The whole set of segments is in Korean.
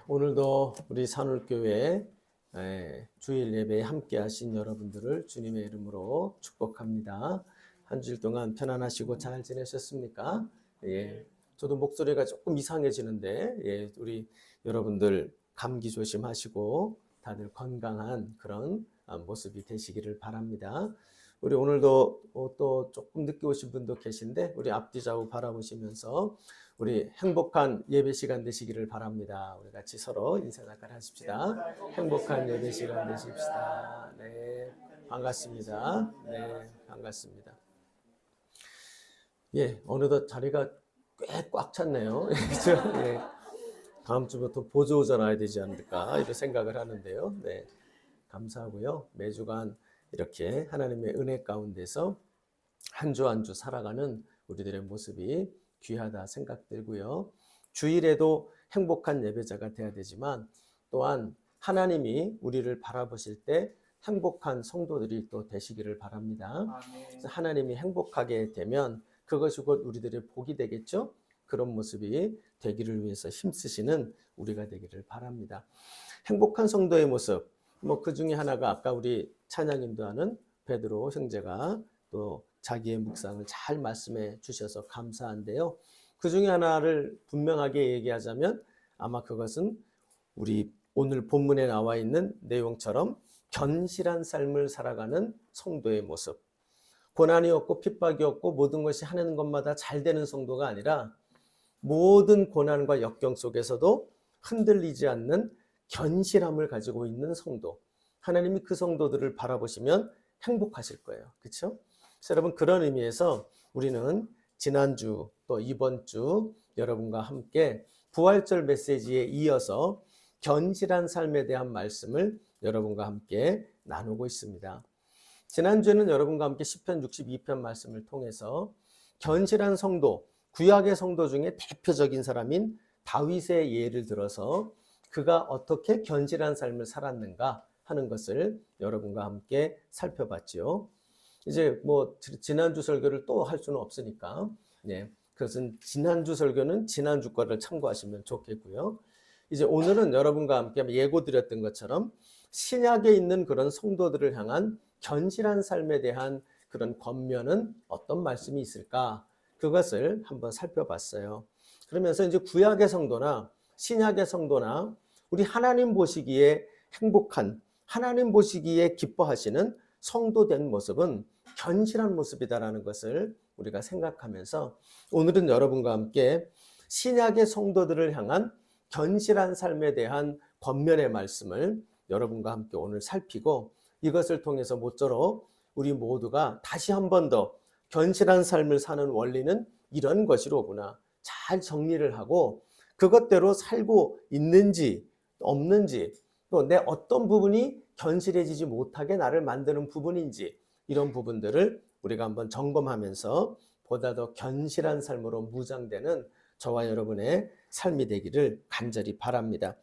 오늘도 우리 산울교회 주일 예배에 함께 하신 여러분들을 주님의 이름으로 축복합니다. 한 주일 동안 편안하시고 잘 지내셨습니까? 저도 목소리가 조금 이상해지는데, 우리 여러분들 감기 조심하시고 다들 건강한 그런 모습이 되시기를 바랍니다. 우리 오늘도 또 조금 늦게 오신 분도 계신데, 우리 앞뒤 좌우 바라보시면서 우리 행복한 예배 시간 되시기를 바랍니다. 우리 같이 서로 인사나갈 하십시다. 행복한 예배 시간 되십시다. 네, 반갑습니다. 네, 반갑습니다. 어느덧 자리가 꽤 꽉 찼네요. 다음 주부터 보조오전 와야 되지 않을까 이런 생각을 하는데요. 네, 감사하고요. 매주간 이렇게 하나님의 은혜 가운데서 한 주 한 주 살아가는 우리들의 모습이 귀하다 생각들고요. 주일에도 행복한 예배자가 돼야 되지만 또한 하나님이 우리를 바라보실 때 행복한 성도들이 또 되시기를 바랍니다. 그래서 하나님이 행복하게 되면 그것이 곧 우리들의 복이 되겠죠. 그런 모습이 되기를 위해서 힘쓰시는 우리가 되기를 바랍니다. 행복한 성도의 모습, 그 중에 하나가 아까 우리 찬양님도 하는 베드로 형제가 또 자기의 묵상을 잘 말씀해 주셔서 감사한데요. 그 중에 하나를 분명하게 얘기하자면 아마 그것은 우리 오늘 본문에 나와 있는 내용처럼 견실한 삶을 살아가는 성도의 모습. 고난이 없고 핍박이 없고 모든 것이 하는 것마다 잘 되는 성도가 아니라 모든 고난과 역경 속에서도 흔들리지 않는 견실함을 가지고 있는 성도. 하나님이 그 성도들을 바라보시면 행복하실 거예요. 그렇죠? 여러분, 그런 의미에서 우리는 지난주 또 이번 주 여러분과 함께 부활절 메시지에 이어서 견실한 삶에 대한 말씀을 여러분과 함께 나누고 있습니다. 지난주에는 여러분과 함께 시편 62편 말씀을 통해서 견실한 성도, 구약의 성도 중에 대표적인 사람인 다윗의 예를 들어서 그가 어떻게 견실한 삶을 살았는가 하는 것을 여러분과 함께 살펴봤죠. 이제 지난주 설교를 또 할 수는 없으니까 그것은 지난주 설교는 지난주 거를 참고하시면 좋겠고요. 이제 오늘은 여러분과 함께 예고드렸던 것처럼 신약에 있는 그런 성도들을 향한 견실한 삶에 대한 그런 권면은 어떤 말씀이 있을까? 그것을 한번 살펴봤어요. 그러면서 이제 구약의 성도나 신약의 성도나 우리 하나님 보시기에 행복한, 하나님 보시기에 기뻐하시는 성도된 모습은 견실한 모습이다라는 것을 우리가 생각하면서 오늘은 여러분과 함께 신약의 성도들을 향한 견실한 삶에 대한 권면의 말씀을 여러분과 함께 오늘 살피고 이것을 통해서 모쪼록 우리 모두가 다시 한 번 더 견실한 삶을 사는 원리는 이런 것이로구나 잘 정리를 하고 그것대로 살고 있는지 없는지 또 내 어떤 부분이 견실해지지 못하게 나를 만드는 부분인지 이런 부분들을 우리가 한번 점검하면서 보다 더 견실한 삶으로 무장되는 저와 여러분의 삶이 되기를 간절히 바랍니다.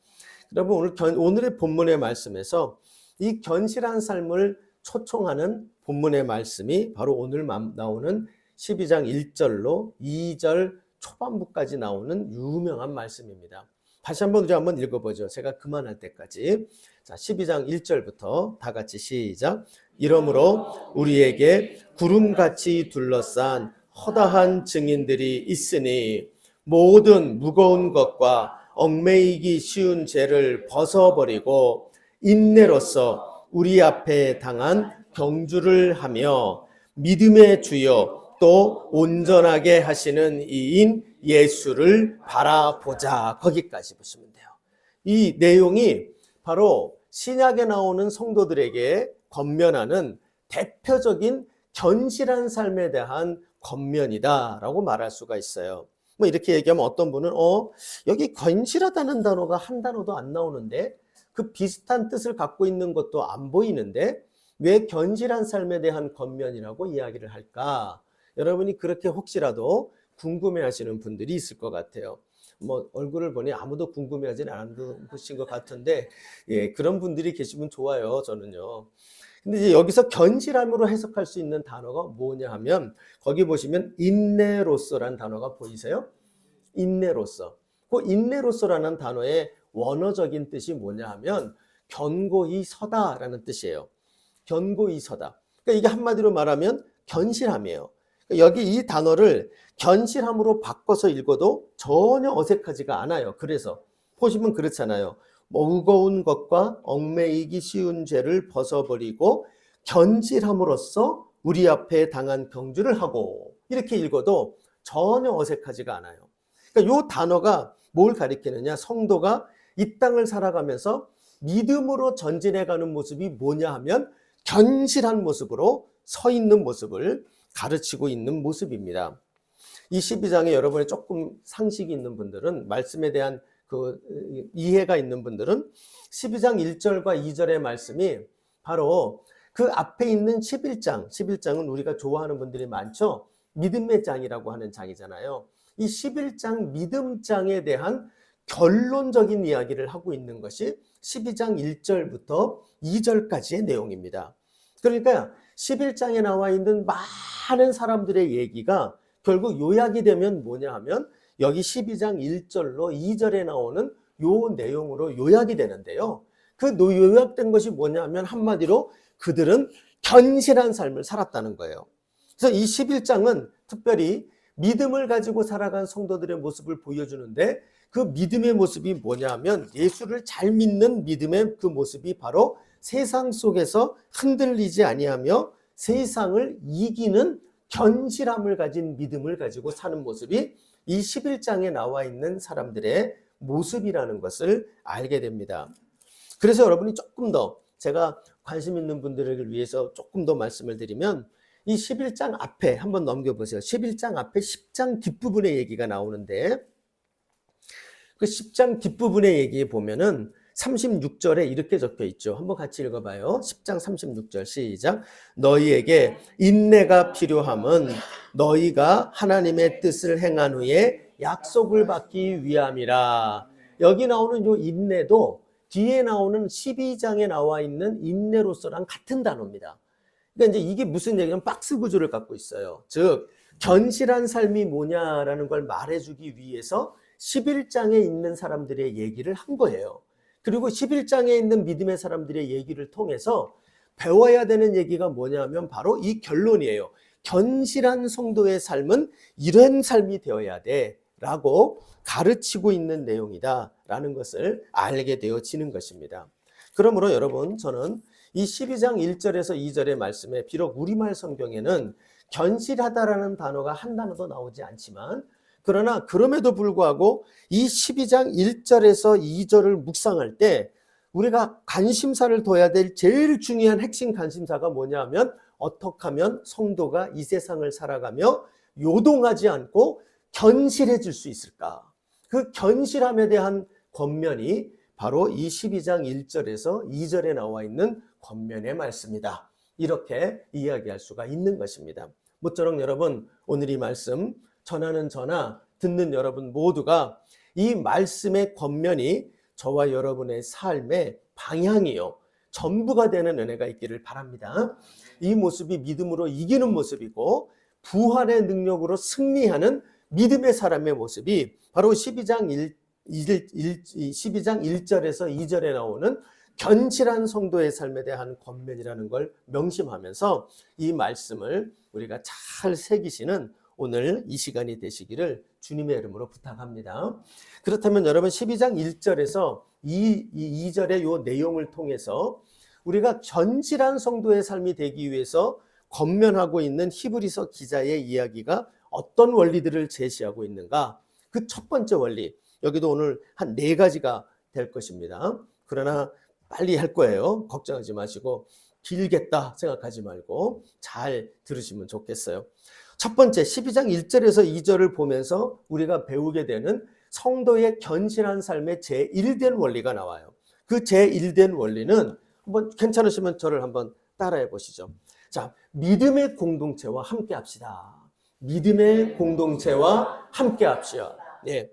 여러분 오늘의 본문의 말씀에서 이 견실한 삶을 초청하는 본문의 말씀이 바로 오늘 나오는 12장 1절로 2절 초반부까지 나오는 유명한 말씀입니다. 다시 한번 우리 한번 읽어보죠. 제가 그만할 때까지. 자, 12장 1절부터 다 같이 시작. 이러므로 우리에게 구름같이 둘러싼 허다한 증인들이 있으니 모든 무거운 것과 얽매이기 쉬운 죄를 벗어버리고 인내로서 우리 앞에 당한 경주를 하며 믿음의 주여 또 온전하게 하시는 이인 예수를 바라보자. 거기까지 보시면 돼요. 이 내용이 바로 신약에 나오는 성도들에게 권면하는 대표적인 견실한 삶에 대한 권면이다라고 말할 수가 있어요. 이렇게 얘기하면 어떤 분은 여기 견실하다는 단어가 한 단어도 안 나오는데 그 비슷한 뜻을 갖고 있는 것도 안 보이는데 왜 견실한 삶에 대한 권면이라고 이야기를 할까? 여러분이 그렇게 혹시라도 궁금해하시는 분들이 있을 것 같아요. 얼굴을 보니 아무도 궁금해하지는 않으신 것 같은데 그런 분들이 계시면 좋아요. 저는요. 근데 이제 여기서 견실함으로 해석할 수 있는 단어가 뭐냐 하면 거기 보시면 인내로서라는 단어가 보이세요? 인내로서. 그 인내로서라는 단어의 원어적인 뜻이 뭐냐 하면 견고히 서다라는 뜻이에요. 견고히 서다. 그러니까 이게 한마디로 말하면 견실함이에요. 그러니까 여기 이 단어를 견실함으로 바꿔서 읽어도 전혀 어색하지가 않아요. 그래서 보시면 그렇잖아요. 무거운 것과 얽매이기 쉬운 죄를 벗어버리고 견실함으로써 우리 앞에 당한 경주를 하고, 이렇게 읽어도 전혀 어색하지가 않아요. 그러니까 이 단어가 뭘 가리키느냐, 성도가 이 땅을 살아가면서 믿음으로 전진해가는 모습이 뭐냐 하면 견실한 모습으로 서 있는 모습을 가르치고 있는 모습입니다. 이 12장에 여러분의 조금 상식이 있는 분들은, 말씀에 대한 그 이해가 있는 분들은 12장 1절과 2절의 말씀이 바로 그 앞에 있는 11장은 우리가 좋아하는 분들이 많죠. 믿음의 장이라고 하는 장이잖아요. 이 11장 믿음장에 대한 결론적인 이야기를 하고 있는 것이 12장 1절부터 2절까지의 내용입니다. 그러니까 11장에 나와 있는 많은 사람들의 얘기가 결국 요약이 되면 뭐냐 하면 여기 12장 1절로 2절에 나오는 요 내용으로 요약이 되는데요. 그 요약된 것이 뭐냐 하면 한마디로 그들은 견실한 삶을 살았다는 거예요. 그래서 이 11장은 특별히 믿음을 가지고 살아간 성도들의 모습을 보여주는데, 그 믿음의 모습이 뭐냐 하면 예수를 잘 믿는 믿음의 그 모습이 바로 세상 속에서 흔들리지 아니하며 세상을 이기는 견실함을 가진 믿음을 가지고 사는 모습이 이 11장에 나와 있는 사람들의 모습이라는 것을 알게 됩니다. 그래서 여러분이 조금 더, 제가 관심 있는 분들을 위해서 조금 더 말씀을 드리면, 이 11장 앞에 한번 넘겨보세요. 11장 앞에 10장 뒷부분의 얘기가 나오는데, 그 10장 뒷부분의 얘기에 보면은 36절에 이렇게 적혀 있죠. 한번 같이 읽어봐요. 10장 36절 시작. 너희에게 인내가 필요함은 너희가 하나님의 뜻을 행한 후에 약속을 받기 위함이라. 여기 나오는 요 인내도 뒤에 나오는 12장에 나와 있는 인내로서랑 같은 단어입니다. 그러니까 이제 이게 무슨 얘기냐면 박스 구조를 갖고 있어요. 즉 견실한 삶이 뭐냐라는 걸 말해주기 위해서 11장에 있는 사람들의 얘기를 한 거예요. 그리고 11장에 있는 믿음의 사람들의 얘기를 통해서 배워야 되는 얘기가 뭐냐면 바로 이 결론이에요. 견실한 성도의 삶은 이런 삶이 되어야 돼 라고 가르치고 있는 내용이다 라는 것을 알게 되어지는 것입니다. 그러므로 여러분, 저는 이 12장 1절에서 2절의 말씀에 비록 우리말 성경에는 견실하다라는 단어가 한 단어도 나오지 않지만, 그러나 그럼에도 불구하고 이 12장 1절에서 2절을 묵상할 때 우리가 관심사를 둬야 될 제일 중요한 핵심 관심사가 뭐냐 하면, 어떻게 하면 성도가 이 세상을 살아가며 요동하지 않고 견실해질 수 있을까? 그 견실함에 대한 권면이 바로 이 12장 1절에서 2절에 나와 있는 권면의 말씀이다. 이렇게 이야기할 수가 있는 것입니다. 모쪼록 여러분, 오늘 이 말씀 전하는 저나 듣는 여러분 모두가 이 말씀의 권면이 저와 여러분의 삶의 방향이요, 전부가 되는 은혜가 있기를 바랍니다. 이 모습이 믿음으로 이기는 모습이고 부활의 능력으로 승리하는 믿음의 사람의 모습이 바로 12장 1절에서 2절에 나오는 견실한 성도의 삶에 대한 권면이라는 걸 명심하면서 이 말씀을 우리가 잘 새기시는 오늘 이 시간이 되시기를 주님의 이름으로 부탁합니다. 그렇다면 여러분, 12장 1절에서 2절의 이 내용을 통해서 우리가 견실한 성도의 삶이 되기 위해서 권면하고 있는 히브리서 기자의 이야기가 어떤 원리들을 제시하고 있는가? 그 첫 번째 원리, 여기도 오늘 한 4가지가 될 것입니다. 그러나 빨리 할 거예요. 걱정하지 마시고 길겠다 생각하지 말고 잘 들으시면 좋겠어요. 첫 번째, 12장 1절에서 2절을 보면서 우리가 배우게 되는 성도의 견실한 삶의 제1된 원리가 나와요. 그 제1된 원리는 한번 괜찮으시면 저를 한번 따라해 보시죠. 자, 믿음의 공동체와 함께 합시다. 믿음의 공동체와 함께 합시다. 예.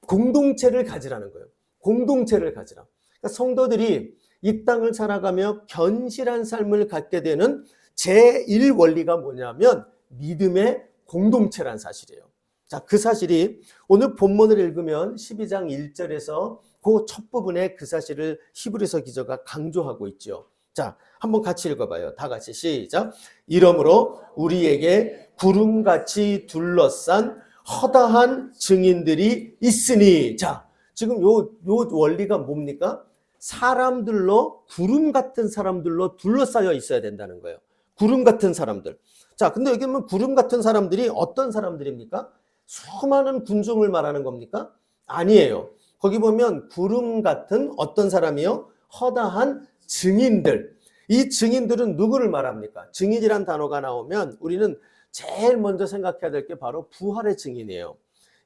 공동체를 가지라는 거예요. 공동체를 가지라. 그러니까 성도들이 이 땅을 살아가며 견실한 삶을 갖게 되는 제1 원리가 뭐냐면 믿음의 공동체란 사실이에요. 자, 그 사실이 오늘 본문을 읽으면 12장 1절에서 그 첫 부분에 그 사실을 히브리서 기자가 강조하고 있죠. 자, 한번 같이 읽어봐요. 다 같이 시작. 이러므로 우리에게 구름같이 둘러싼 허다한 증인들이 있으니. 자, 지금 요 원리가 뭡니까? 사람들로, 구름 같은 사람들로 둘러싸여 있어야 된다는 거예요. 구름 같은 사람들. 자, 근데 여기 보면 구름 같은 사람들이 어떤 사람들입니까? 수많은 군중을 말하는 겁니까? 아니에요. 거기 보면 구름 같은 어떤 사람이요? 허다한 증인들. 이 증인들은 누구를 말합니까? 증인이란 단어가 나오면 우리는 제일 먼저 생각해야 될 게 바로 부활의 증인이에요.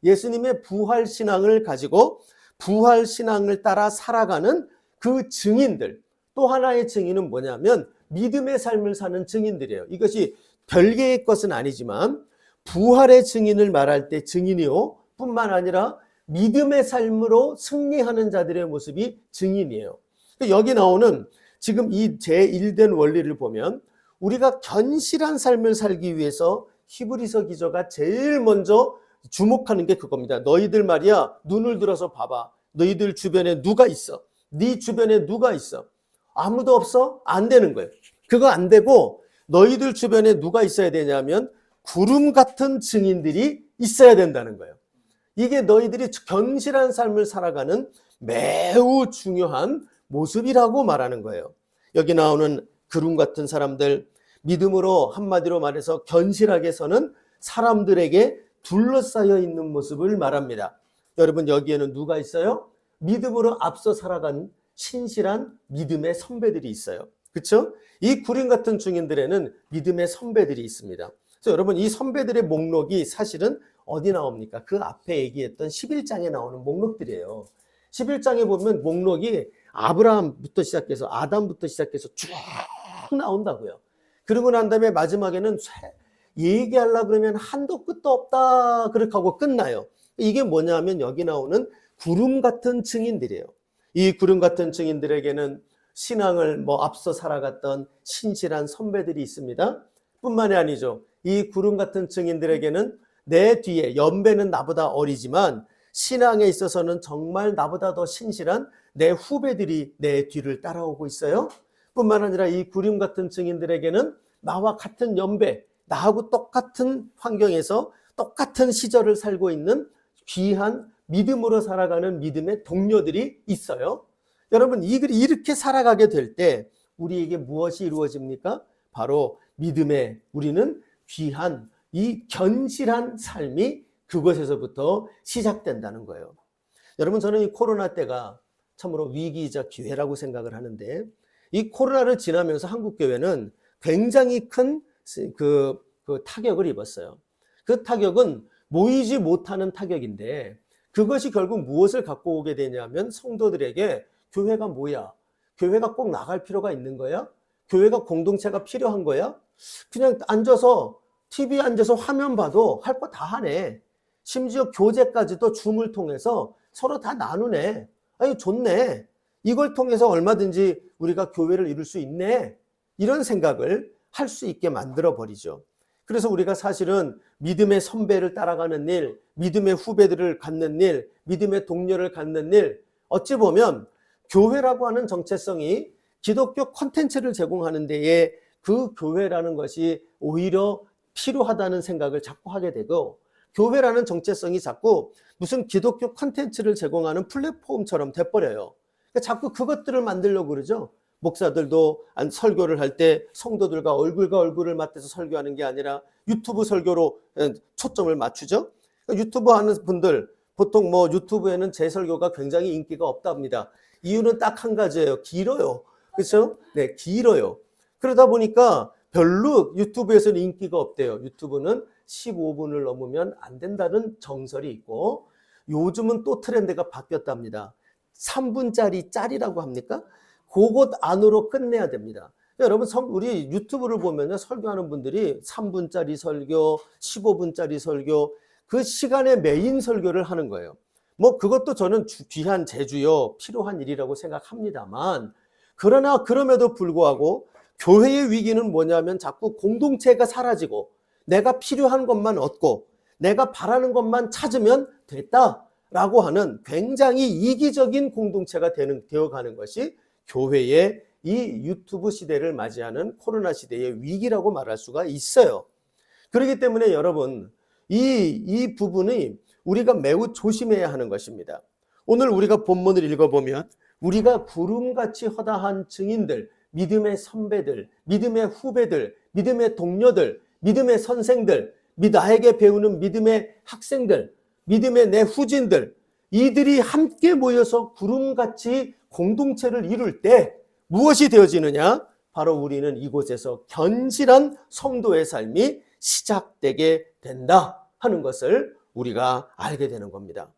예수님의 부활 신앙을 가지고 부활 신앙을 따라 살아가는 그 증인들. 또 하나의 증인은 뭐냐면 믿음의 삶을 사는 증인들이에요. 이것이 별개의 것은 아니지만 부활의 증인을 말할 때 증인이요 뿐만 아니라 믿음의 삶으로 승리하는 자들의 모습이 증인이에요. 여기 나오는 지금 이 제1된 원리를 보면 우리가 견실한 삶을 살기 위해서 히브리서 기자가 제일 먼저 주목하는 게 그겁니다. 너희들 말이야, 눈을 들어서 봐봐. 너희들 주변에 누가 있어? 네 주변에 누가 있어? 아무도 없어? 안 되는 거예요. 그거 안 되고 너희들 주변에 누가 있어야 되냐면 구름 같은 증인들이 있어야 된다는 거예요. 이게 너희들이 견실한 삶을 살아가는 매우 중요한 모습이라고 말하는 거예요. 여기 나오는 구름 같은 사람들, 믿음으로 한마디로 말해서 견실하게 서는 사람들에게 둘러싸여 있는 모습을 말합니다. 여러분, 여기에는 누가 있어요? 믿음으로 앞서 살아간 신실한 믿음의 선배들이 있어요. 그렇죠? 이 구름 같은 증인들에는 믿음의 선배들이 있습니다. 그래서 여러분, 이 선배들의 목록이 사실은 어디 나옵니까? 그 앞에 얘기했던 11장에 나오는 목록들이에요. 11장에 보면 목록이 아브라함부터 시작해서 아담부터 시작해서 쭉 나온다고요. 그러고 난 다음에 마지막에는 얘기하려고 그러면 한도 끝도 없다 그렇게 하고 끝나요. 이게 뭐냐면 여기 나오는 구름 같은 증인들이에요. 이 구름 같은 증인들에게는 신앙을 앞서 살아갔던 신실한 선배들이 있습니다. 뿐만이 아니죠. 이 구름 같은 증인들에게는 내 뒤에, 연배는 나보다 어리지만 신앙에 있어서는 정말 나보다 더 신실한 내 후배들이 내 뒤를 따라오고 있어요. 뿐만 아니라 이 구름 같은 증인들에게는 나와 같은 연배, 나하고 똑같은 환경에서 똑같은 시절을 살고 있는 귀한 믿음으로 살아가는 믿음의 동료들이 있어요. 여러분, 이렇게 살아가게 될 때 우리에게 무엇이 이루어집니까? 바로 믿음의, 우리는 귀한 이 견실한 삶이 그것에서부터 시작된다는 거예요. 여러분, 저는 이 코로나 때가 참으로 위기이자 기회라고 생각을 하는데, 이 코로나를 지나면서 한국 교회는 굉장히 큰 그 타격을 입었어요. 그 타격은 모이지 못하는 타격인데, 그것이 결국 무엇을 갖고 오게 되냐면 성도들에게 교회가 뭐야? 교회가 꼭 나갈 필요가 있는 거야? 교회가 공동체가 필요한 거야? 그냥 앉아서 TV에 앉아서 화면 봐도 할 거 다 하네. 심지어 교제까지도 줌을 통해서 서로 다 나누네. 아니, 좋네. 이걸 통해서 얼마든지 우리가 교회를 이룰 수 있네. 이런 생각을 할 수 있게 만들어 버리죠. 그래서 우리가 사실은 믿음의 선배를 따라가는 일, 믿음의 후배들을 갖는 일, 믿음의 동료를 갖는 일, 어찌 보면 교회라고 하는 정체성이 기독교 콘텐츠를 제공하는 데에 그 교회라는 것이 오히려 필요하다는 생각을 자꾸 하게 되고, 교회라는 정체성이 자꾸 무슨 기독교 콘텐츠를 제공하는 플랫폼처럼 돼버려요. 그러니까 자꾸 그것들을 만들려고 그러죠. 목사들도 설교를 할 때 성도들과 얼굴과 얼굴을 맞대서 설교하는 게 아니라 유튜브 설교로 초점을 맞추죠. 그러니까 유튜브 하는 분들, 보통 유튜브에는 제 설교가 굉장히 인기가 없답니다. 이유는 딱 한 가지예요. 길어요. 그렇죠? 네, 길어요. 그러다 보니까 별로 유튜브에서는 인기가 없대요. 유튜브는 15분을 넘으면 안 된다는 정설이 있고, 요즘은 또 트렌드가 바뀌었답니다. 3분짜리 짤이라고 합니까? 그것 안으로 끝내야 됩니다. 여러분, 우리 유튜브를 보면 설교하는 분들이 3분짜리 설교, 15분짜리 설교, 그 시간에 메인 설교를 하는 거예요. 그것도 저는 귀한 재주요, 필요한 일이라고 생각합니다만, 그러나 그럼에도 불구하고 교회의 위기는 뭐냐면 자꾸 공동체가 사라지고 내가 필요한 것만 얻고 내가 바라는 것만 찾으면 됐다라고 하는 굉장히 이기적인 공동체가 되어가는 것이 교회의 이 유튜브 시대를 맞이하는 코로나 시대의 위기라고 말할 수가 있어요. 그렇기 때문에 여러분, 이 부분이 우리가 매우 조심해야 하는 것입니다. 오늘 우리가 본문을 읽어보면 우리가 구름같이 허다한 증인들, 믿음의 선배들, 믿음의 후배들, 믿음의 동료들, 믿음의 선생들, 나에게 배우는 믿음의 학생들, 믿음의 내 후진들, 이들이 함께 모여서 구름같이 공동체를 이룰 때 무엇이 되어지느냐? 바로 우리는 이곳에서 견실한 성도의 삶이 시작되게 된다 하는 것을 우리가 알게 되는 겁니다.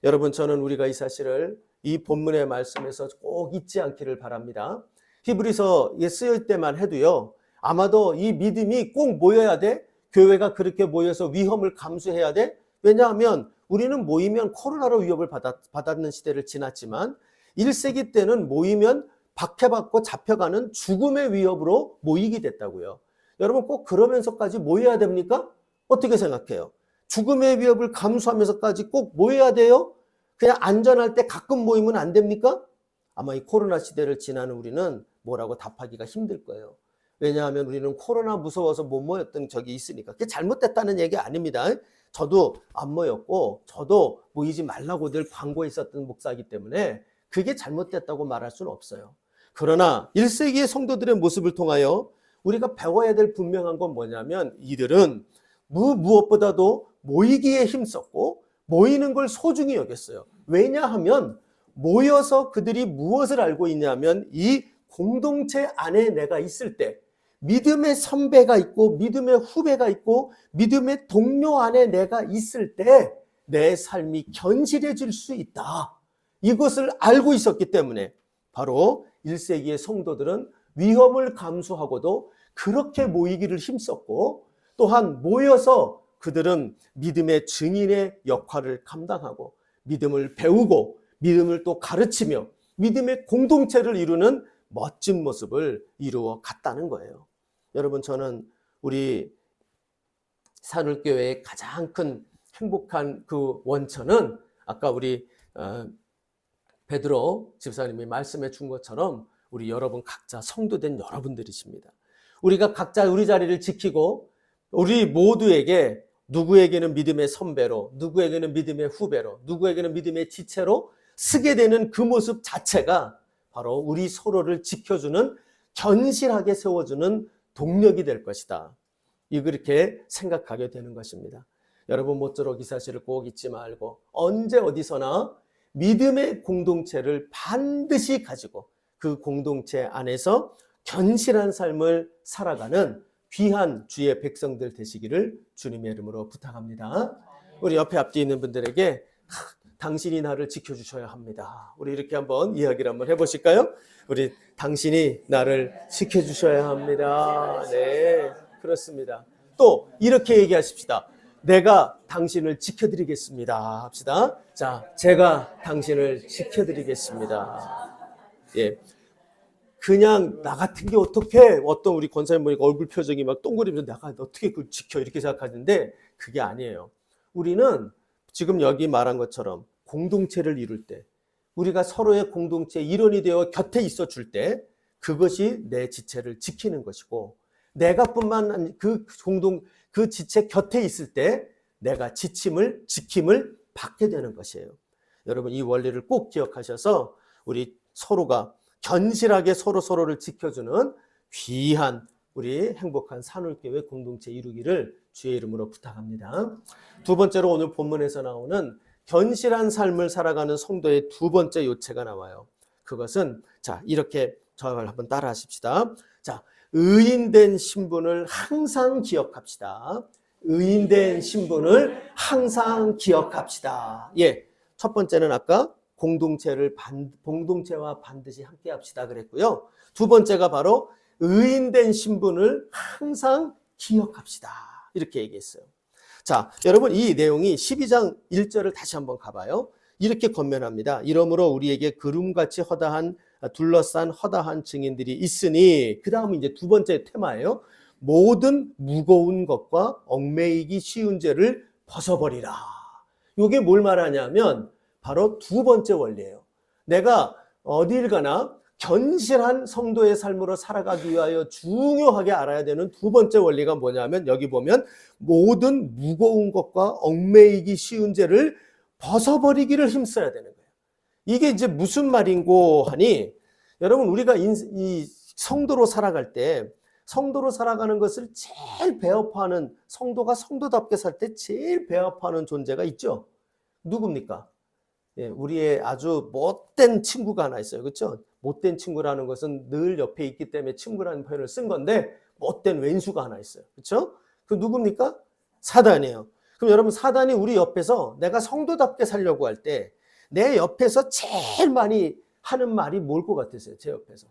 여러분, 저는 우리가 이 사실을 이 본문의 말씀에서 꼭 잊지 않기를 바랍니다. 히브리서에 쓰일 때만 해도요, 아마도 이 믿음이 꼭 모여야 돼? 교회가 그렇게 모여서 위험을 감수해야 돼? 왜냐하면 우리는 모이면 코로나로 위협을 받았는 시대를 지났지만 1세기 때는 모이면 박해받고 잡혀가는 죽음의 위협으로 모이게 됐다고요. 여러분, 꼭 그러면서까지 모여야 됩니까? 어떻게 생각해요? 죽음의 위협을 감수하면서까지 꼭 모여야 돼요? 그냥 안전할 때 가끔 모이면 안 됩니까? 아마 이 코로나 시대를 지나는 우리는 뭐라고 답하기가 힘들 거예요. 왜냐하면 우리는 코로나 무서워서 못 모였던 적이 있으니까. 그게 잘못됐다는 얘기 아닙니다. 저도 안 모였고 저도 모이지 말라고 늘 광고했었던 목사이기 때문에 그게 잘못됐다고 말할 수는 없어요. 그러나 1세기의 성도들의 모습을 통하여 우리가 배워야 될 분명한 건 뭐냐면 이들은 무엇보다도 모이기에 힘썼고 모이는 걸 소중히 여겼어요. 왜냐하면 모여서 그들이 무엇을 알고 있냐면 이 공동체 안에 내가 있을 때 믿음의 선배가 있고 믿음의 후배가 있고 믿음의 동료 안에 내가 있을 때 내 삶이 견실해질 수 있다. 이것을 알고 있었기 때문에 바로 1세기의 성도들은 위험을 감수하고도 그렇게 모이기를 힘썼고 또한 모여서 그들은 믿음의 증인의 역할을 감당하고 믿음을 배우고 믿음을 또 가르치며 믿음의 공동체를 이루는 멋진 모습을 이루어 갔다는 거예요. 여러분, 저는 우리 산울교회의 가장 큰 행복한 그 원천은 아까 우리 베드로 집사님이 말씀해 준 것처럼 우리 여러분 각자 성도된 여러분들이십니다. 우리가 각자 우리 자리를 지키고 우리 모두에게 누구에게는 믿음의 선배로, 누구에게는 믿음의 후배로, 누구에게는 믿음의 지체로 쓰게 되는 그 모습 자체가 바로 우리 서로를 지켜주는, 견실하게 세워주는 동력이 될 것이다. 이렇게 생각하게 되는 것입니다. 여러분, 모쪼록 이 사실을 꼭 잊지 말고 언제 어디서나 믿음의 공동체를 반드시 가지고 그 공동체 안에서 견실한 삶을 살아가는 귀한 주의 백성들 되시기를 주님의 이름으로 부탁합니다. 우리 옆에 앞뒤 있는 분들에게 당신이 나를 지켜주셔야 합니다. 우리 이렇게 한번 이야기를 한번 해보실까요? 우리 당신이 나를 지켜주셔야 합니다. 네, 그렇습니다. 또 이렇게 얘기하십시다. 내가 당신을 지켜드리겠습니다. 합시다. 자, 제가 당신을 지켜드리겠습니다. 예. 그냥 나 같은 게 어떻게, 어떤 우리 권사님 보니까 얼굴 표정이 막 동그리면서 내가 어떻게 그걸 지켜 이렇게 생각하는데 그게 아니에요. 우리는 지금 여기 말한 것처럼 공동체를 이룰 때 우리가 서로의 공동체의 일원이 되어 곁에 있어 줄 때 그것이 내 지체를 지키는 것이고 내가뿐만 그 지체 곁에 있을 때 내가 지킴을 받게 되는 것이에요. 여러분, 이 원리를 꼭 기억하셔서 우리 서로가 견실하게 서로를 지켜주는 귀한 우리 행복한 산울교회 공동체 이루기를 주의 이름으로 부탁합니다. 두 번째로 오늘 본문에서 나오는 견실한 삶을 살아가는 성도의 두 번째 요체가 나와요. 그것은 자, 이렇게 저를 한번 따라 하십시다. 자, 의인된 신분을 항상 기억합시다. 의인된 신분을 항상 기억합시다. 예, 첫 번째는 아까 공동체와 반드시 함께 합시다 그랬고요. 두 번째가 바로 의인된 신분을 항상 기억합시다. 이렇게 얘기했어요. 자, 여러분, 이 내용이 12장 1절을 다시 한번 가봐요. 이렇게 권면합니다. 이러므로 우리에게 구름같이 둘러싼 허다한 증인들이 있으니, 그 다음은 이제 두 번째 테마예요. 모든 무거운 것과 얽매이기 쉬운 죄를 벗어버리라. 이게 뭘 말하냐면 바로 두 번째 원리예요. 내가 어딜 가나 견실한 성도의 삶으로 살아가기 위하여 중요하게 알아야 되는 두 번째 원리가 뭐냐면 여기 보면 모든 무거운 것과 얽매이기 쉬운 죄를 벗어버리기를 힘써야 되는 거예요. 이게 이제 무슨 말인고 하니 여러분 우리가 이 성도로 살아갈 때 성도로 살아가는 것을 제일 배업하는 성도가 성도답게 살 때 제일 배업하는 존재가 있죠. 누굽니까? 예, 우리의 아주 못된 친구가 하나 있어요. 그렇죠? 못된 친구라는 것은 늘 옆에 있기 때문에 친구라는 표현을 쓴 건데 못된 왼수가 하나 있어요. 그렇죠? 그 누굽니까? 사단이에요. 그럼 여러분 사단이 우리 옆에서 내가 성도답게 살려고 할 때 내 옆에서 제일 많이 하는 말이 뭘 것 같으세요? 제 옆에서.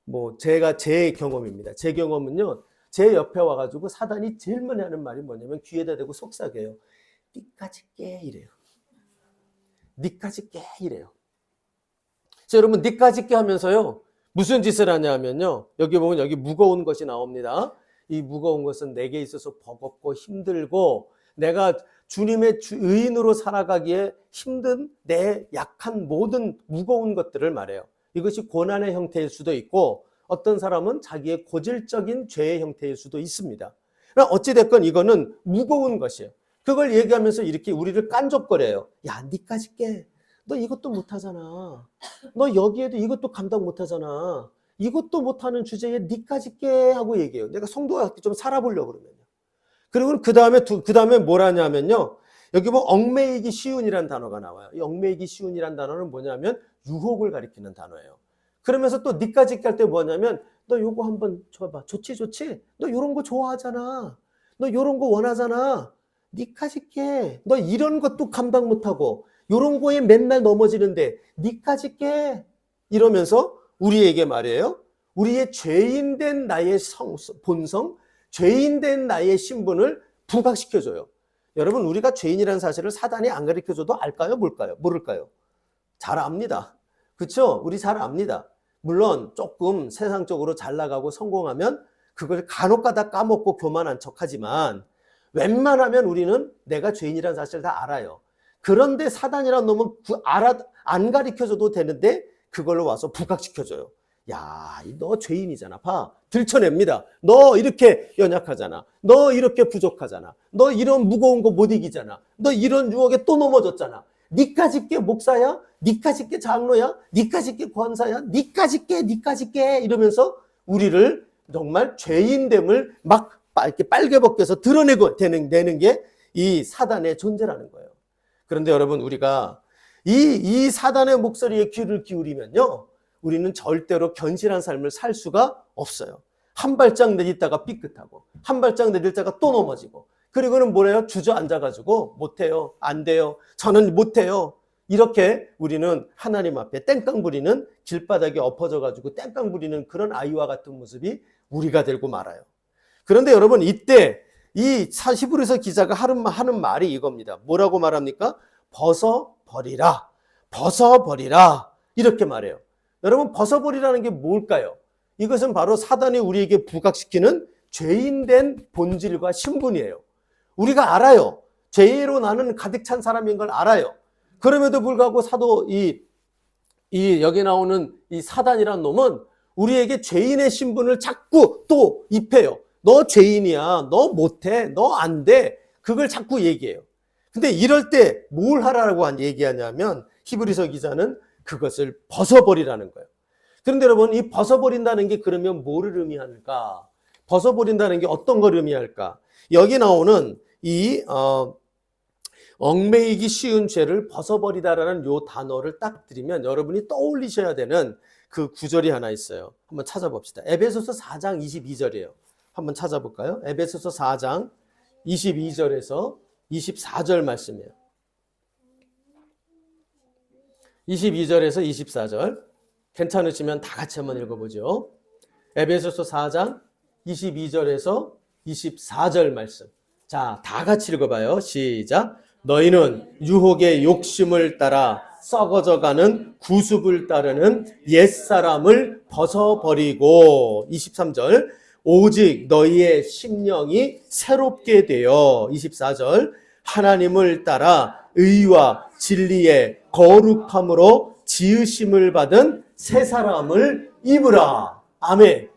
뭐 제가 제 경험입니다. 제 경험은요. 제 옆에 와가지고 사단이 제일 많이 하는 말이 뭐냐면 귀에다 대고 속삭여요. 니까지 깨 이래요. 니까지 깨 이래요. 자, 여러분 니까지 깨 하면서요. 무슨 짓을 하냐면요. 여기 보면 여기 무거운 것이 나옵니다. 이 무거운 것은 내게 있어서 버겁고 힘들고 내가 주님의 의인으로 살아가기에 힘든 내 약한 모든 무거운 것들을 말해요. 이것이 고난의 형태일 수도 있고 어떤 사람은 자기의 고질적인 죄의 형태일 수도 있습니다. 그러나 어찌됐건 이거는 무거운 것이에요. 그걸 얘기하면서 이렇게 우리를 깐족거려요. 야, 니까지 깨. 너 이것도 못하잖아. 너 여기에도 이것도 감당 못하잖아. 이것도 못하는 주제에 니까지 깨 하고 얘기해요. 내가 성도가 좀 살아보려고 그러면요. 그리고 그 다음에 뭘 하냐면요. 여기 뭐 얽매이기 쉬운이라는 단어가 나와요. 이 얽매이기 쉬운이라는 단어는 뭐냐면 유혹을 가리키는 단어예요. 그러면서 또 니까지 깨 할 때 뭐냐면 너 요거 한번 줘봐. 좋지? 너 요런 거 좋아하잖아. 너 요런 거 원하잖아. 니까지 깨. 너 이런 것도 감당 못하고 요런 거에 맨날 넘어지는데 니까지 깨. 이러면서 우리에게 말이에요. 우리의 죄인된 나의 본성, 죄인된 나의 신분을 부각시켜줘요. 여러분 우리가 죄인이라는 사실을 사단이 안 가르쳐줘도 알까요? 모를까요? 잘 압니다. 그렇죠? 우리 잘 압니다. 물론 조금 세상적으로 잘 나가고 성공하면 그걸 간혹가다 까먹고 교만한 척하지만 웬만하면 우리는 내가 죄인이라는 사실을 다 알아요. 그런데 사단이라는 놈은 안 가르쳐줘도 되는데 그걸로 와서 부각시켜줘요. 야, 너 죄인이잖아. 봐. 들춰냅니다. 너 이렇게 연약하잖아. 너 이렇게 부족하잖아. 너 이런 무거운 거 못 이기잖아. 너 이런 유혹에 또 넘어졌잖아. 니까지 깨 목사야? 니까지 깨 장로야? 니까지 깨 권사야? 니까지 깨 이러면서 우리를 정말 죄인됨을 막 이렇게 빨개 벗겨서 드러내고 내는 게 이 사단의 존재라는 거예요. 그런데 여러분 우리가 이 사단의 목소리에 귀를 기울이면요. 우리는 절대로 견실한 삶을 살 수가 없어요. 한 발짝 내딛다가 삐끗하고 한 발짝 내딛다가 또 넘어지고 그리고는 뭐래요? 주저앉아가지고 못해요. 안 돼요. 저는 못해요. 이렇게 우리는 하나님 앞에 땡깡 부리는 길바닥에 엎어져가지고 땡깡 부리는 그런 아이와 같은 모습이 우리가 되고 말아요. 그런데 여러분 이때 이 히브리서 기자가 하는 말이 이겁니다. 뭐라고 말합니까? 벗어버리라. 이렇게 말해요. 여러분 벗어버리라는 게 뭘까요? 이것은 바로 사단이 우리에게 부각시키는 죄인된 본질과 신분이에요. 우리가 알아요. 죄로 나는 가득 찬 사람인 걸 알아요. 그럼에도 불구하고 여기 나오는 이 사단이라는 놈은 우리에게 죄인의 신분을 자꾸 또 입혀요. 너 죄인이야. 너 못해. 너 안 돼. 그걸 자꾸 얘기해요. 근데 이럴 때 뭘 하라고 얘기하냐면 히브리서 기자는 그것을 벗어버리라는 거예요. 그런데 여러분 이 벗어버린다는 게 그러면 뭐를 의미할까? 벗어버린다는 게 어떤 걸 의미할까? 여기 나오는 이 얽매이기 쉬운 죄를 벗어버리다라는 요 단어를 딱 드리면 여러분이 떠올리셔야 되는 그 구절이 하나 있어요. 한번 찾아봅시다. 에베소서 4장 22절이에요. 한번 찾아볼까요? 에베소서 4장 22절에서 24절 말씀이에요. 22절에서 24절 괜찮으시면 다 같이 한번 읽어보죠. 에베소서 4장 22절에서 24절 말씀. 자, 다 같이 읽어봐요. 시작. 너희는 유혹의 욕심을 따라 썩어져가는 구습을 따르는 옛사람을 벗어버리고 23절 오직 너희의 심령이 새롭게 되어 24절 하나님을 따라 의와 진리의 거룩함으로 지으심을 받은 새 사람을 입으라. 아멘.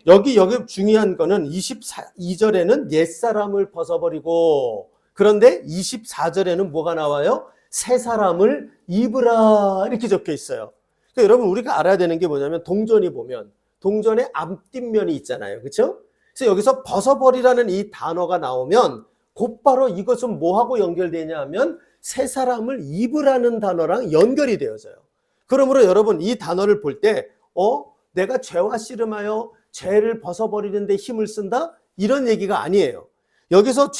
여기 중요한 거는 22절에는 옛사람을 벗어버리고, 그런데 24절에는 뭐가 나와요? 새 사람을 입으라 이렇게 적혀 있어요. 그러니까 여러분 우리가 알아야 되는 게 뭐냐면, 동전이 보면 동전의 앞뒷면이 있잖아요. 그렇죠? 그래서 여기서 벗어버리라는 이 단어가 나오면 곧바로 이것은 뭐하고 연결되냐 하면 새 사람을 입으라는 단어랑 연결이 되어져요. 그러므로 여러분 이 단어를 볼 때 내가 죄와 씨름하여 죄를 벗어버리는데 힘을 쓴다? 이런 얘기가 아니에요. 여기서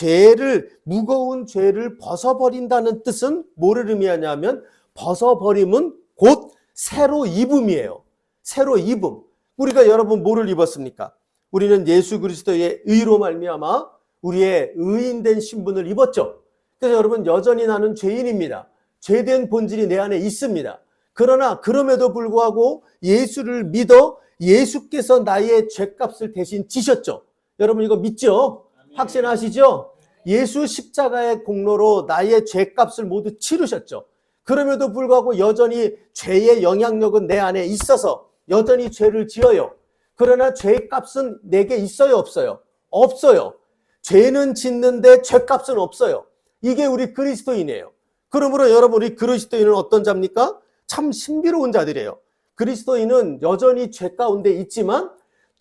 무거운 죄를 벗어버린다는 뜻은 뭐를 의미하냐면, 벗어버림은 곧 새로 입음이에요. 새로 입음. 우리가 여러분 뭐를 입었습니까? 우리는 예수 그리스도의 의로 말미암아 우리의 의인된 신분을 입었죠. 그래서 여러분 여전히 나는 죄인입니다. 죄된 본질이 내 안에 있습니다. 그러나 그럼에도 불구하고 예수를 믿어 예수께서 나의 죄값을 대신 지셨죠. 여러분 이거 믿죠? 확신하시죠? 예수 십자가의 공로로 나의 죄값을 모두 치르셨죠. 그럼에도 불구하고 여전히 죄의 영향력은 내 안에 있어서 여전히 죄를 지어요. 그러나 죄값은 내게 있어요, 없어요? 없어요. 죄는 짓는데 죄값은 없어요. 이게 우리 그리스도인이에요. 그러므로 여러분 우리 그리스도인은 어떤 자입니까? 참 신비로운 자들이에요. 그리스도인은 여전히 죄 가운데 있지만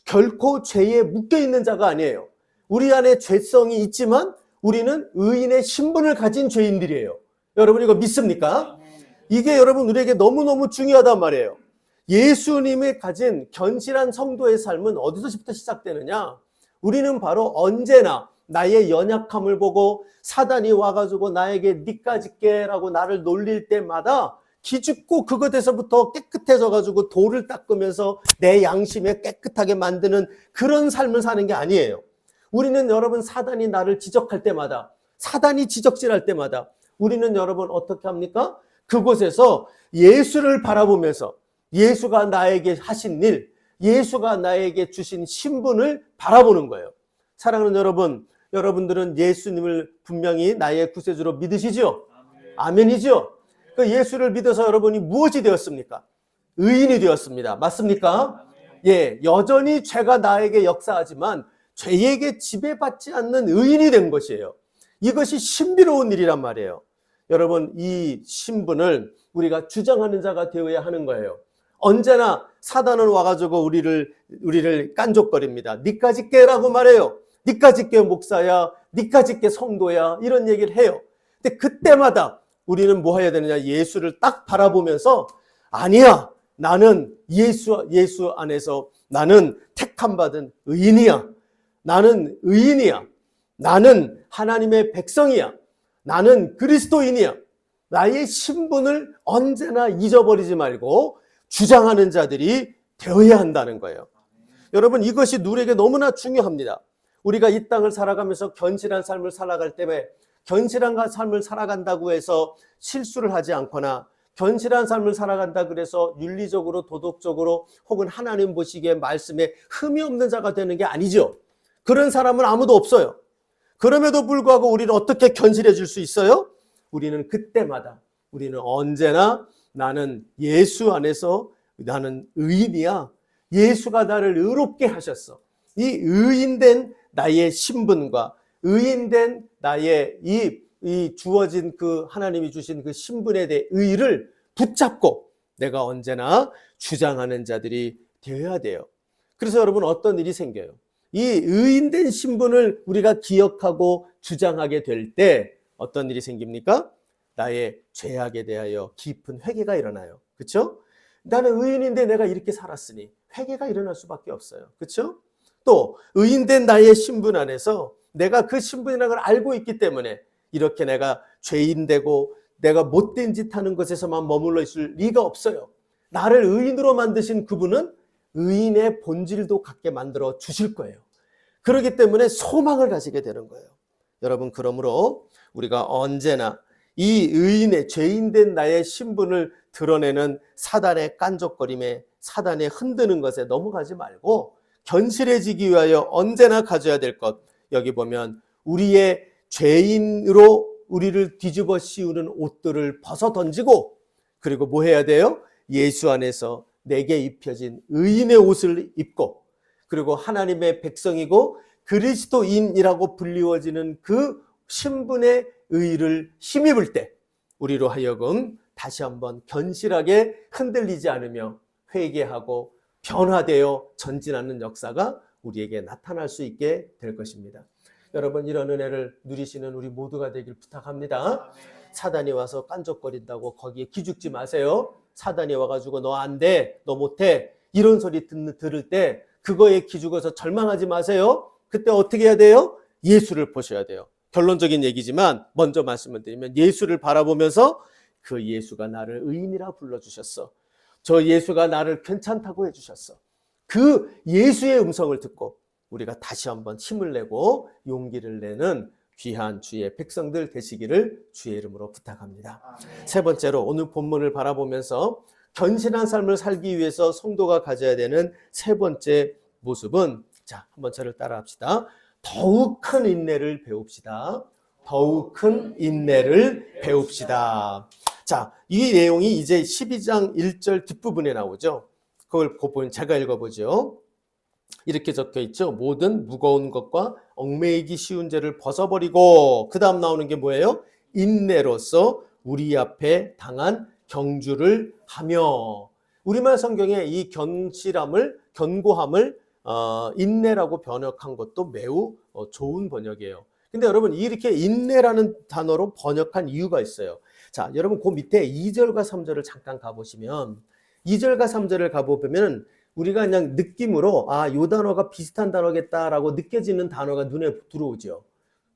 결코 죄에 묶여있는 자가 아니에요. 우리 안에 죄성이 있지만 우리는 의인의 신분을 가진 죄인들이에요. 여러분 이거 믿습니까? 이게 여러분 우리에게 너무너무 중요하단 말이에요. 예수님이 가진 견실한 성도의 삶은 어디서부터 시작되느냐? 우리는 바로 언제나 나의 연약함을 보고 사단이 와가지고 나에게 니까짓게라고 나를 놀릴 때마다 기죽고 그것에서부터 깨끗해져가지고 돌을 닦으면서 내 양심에 깨끗하게 만드는 그런 삶을 사는 게 아니에요. 우리는 여러분 사단이 나를 지적할 때마다, 사단이 지적질할 때마다 우리는 여러분 어떻게 합니까? 그곳에서 예수를 바라보면서 예수가 나에게 하신 일, 예수가 나에게 주신 신분을 바라보는 거예요. 사랑하는 여러분, 여러분들은 예수님을 분명히 나의 구세주로 믿으시죠? 아멘이죠? 그 예수를 믿어서 여러분이 무엇이 되었습니까? 의인이 되었습니다. 맞습니까? 예, 여전히 죄가 나에게 역사하지만 죄에게 지배받지 않는 의인이 된 것이에요. 이것이 신비로운 일이란 말이에요. 여러분 이 신분을 우리가 주장하는 자가 되어야 하는 거예요. 언제나 사단은 와가지고 우리를 깐족거립니다. 니까짓게라고 말해요. 니까짓게 목사야, 니까짓게 성도야, 이런 얘기를 해요. 근데 그때마다 우리는 뭐 해야 되느냐? 예수를 딱 바라보면서 아니야, 나는 예수 안에서 나는 택함 받은 의인이야. 나는 의인이야. 나는 하나님의 백성이야. 나는 그리스도인이야. 나의 신분을 언제나 잊어버리지 말고 주장하는 자들이 되어야 한다는 거예요. 여러분 이것이 우리에게 너무나 중요합니다. 우리가 이 땅을 살아가면서 견실한 삶을 살아갈 때 견실한 삶을 살아간다고 해서 실수를 하지 않거나 견실한 삶을 살아간다 그래서 윤리적으로 도덕적으로 혹은 하나님 보시기에 말씀에 흠이 없는 자가 되는 게 아니죠. 그런 사람은 아무도 없어요. 그럼에도 불구하고 우리는 어떻게 견실해질 수 있어요? 우리는 그때마다 우리는 언제나 나는 예수 안에서 나는 의인이야. 예수가 나를 의롭게 하셨어. 이 의인된 나의 신분과 의인된 나의 이 주어진 그 하나님이 주신 그 신분에 대해 의를 붙잡고 내가 언제나 주장하는 자들이 되어야 돼요. 그래서 여러분 어떤 일이 생겨요? 이 의인된 신분을 우리가 기억하고 주장하게 될 때 어떤 일이 생깁니까? 나의 죄악에 대하여 깊은 회개가 일어나요. 그렇죠? 나는 의인인데 내가 이렇게 살았으니 회개가 일어날 수밖에 없어요. 그렇죠? 또 의인된 나의 신분 안에서 내가 그 신분이라는 걸 알고 있기 때문에 이렇게 내가 죄인되고 내가 못된 짓 하는 것에서만 머물러 있을 리가 없어요. 나를 의인으로 만드신 그분은 의인의 본질도 갖게 만들어 주실 거예요. 그렇기 때문에 소망을 가지게 되는 거예요. 여러분 그러므로 우리가 언제나 이 의인의 죄인된 나의 신분을 드러내는 사단의 깐족거림에 사단의 흔드는 것에 넘어가지 말고 견실해지기 위하여 언제나 가져야 될 것, 여기 보면 우리의 죄인으로 우리를 뒤집어 씌우는 옷들을 벗어 던지고, 그리고 뭐 해야 돼요? 예수 안에서 내게 입혀진 의인의 옷을 입고, 그리고 하나님의 백성이고 그리스도인이라고 불리워지는 그 신분의 의의를 힘입을 때 우리로 하여금 다시 한번 견실하게 흔들리지 않으며 회개하고 변화되어 전진하는 역사가 우리에게 나타날 수 있게 될 것입니다. 여러분, 이런 은혜를 누리시는 우리 모두가 되길 부탁합니다. 사단이 와서 깐족거린다고 거기에 기죽지 마세요. 사단이 와가지고 너 안 돼, 너 못해, 이런 소리 들을 때 그거에 기죽어서 절망하지 마세요. 그때 어떻게 해야 돼요? 예수를 보셔야 돼요. 결론적인 얘기지만 먼저 말씀을 드리면, 예수를 바라보면서 그 예수가 나를 의인이라 불러주셨어, 저 예수가 나를 괜찮다고 해주셨어, 그 예수의 음성을 듣고 우리가 다시 한번 힘을 내고 용기를 내는 귀한 주의 백성들 되시기를 주의 이름으로 부탁합니다. 세 번째로, 오늘 본문을 바라보면서 견실한 삶을 살기 위해서 성도가 가져야 되는 세 번째 모습은, 자, 한번 저를 따라 합시다. 더욱 큰 인내를 배웁시다. 더욱 큰 인내를 배웁시다. 자, 이 내용이 이제 12장 1절 뒷부분에 나오죠. 그걸 보면 제가 읽어보죠. 이렇게 적혀 있죠. 모든 무거운 것과 얽매이기 쉬운 죄를 벗어버리고, 그 다음 나오는 게 뭐예요? 인내로서 우리 앞에 당한 경주를 하며. 우리말 성경에 이 견고함을 인내라고 번역한 것도 매우 좋은 번역이에요. 근데 여러분, 이렇게 인내라는 단어로 번역한 이유가 있어요. 자, 여러분, 그 밑에 2절과 3절을 잠깐 가보시면, 2절과 3절을 가보면 우리가 그냥 느낌으로 요 단어가 비슷한 단어겠다라고 느껴지는 단어가 눈에 들어오죠.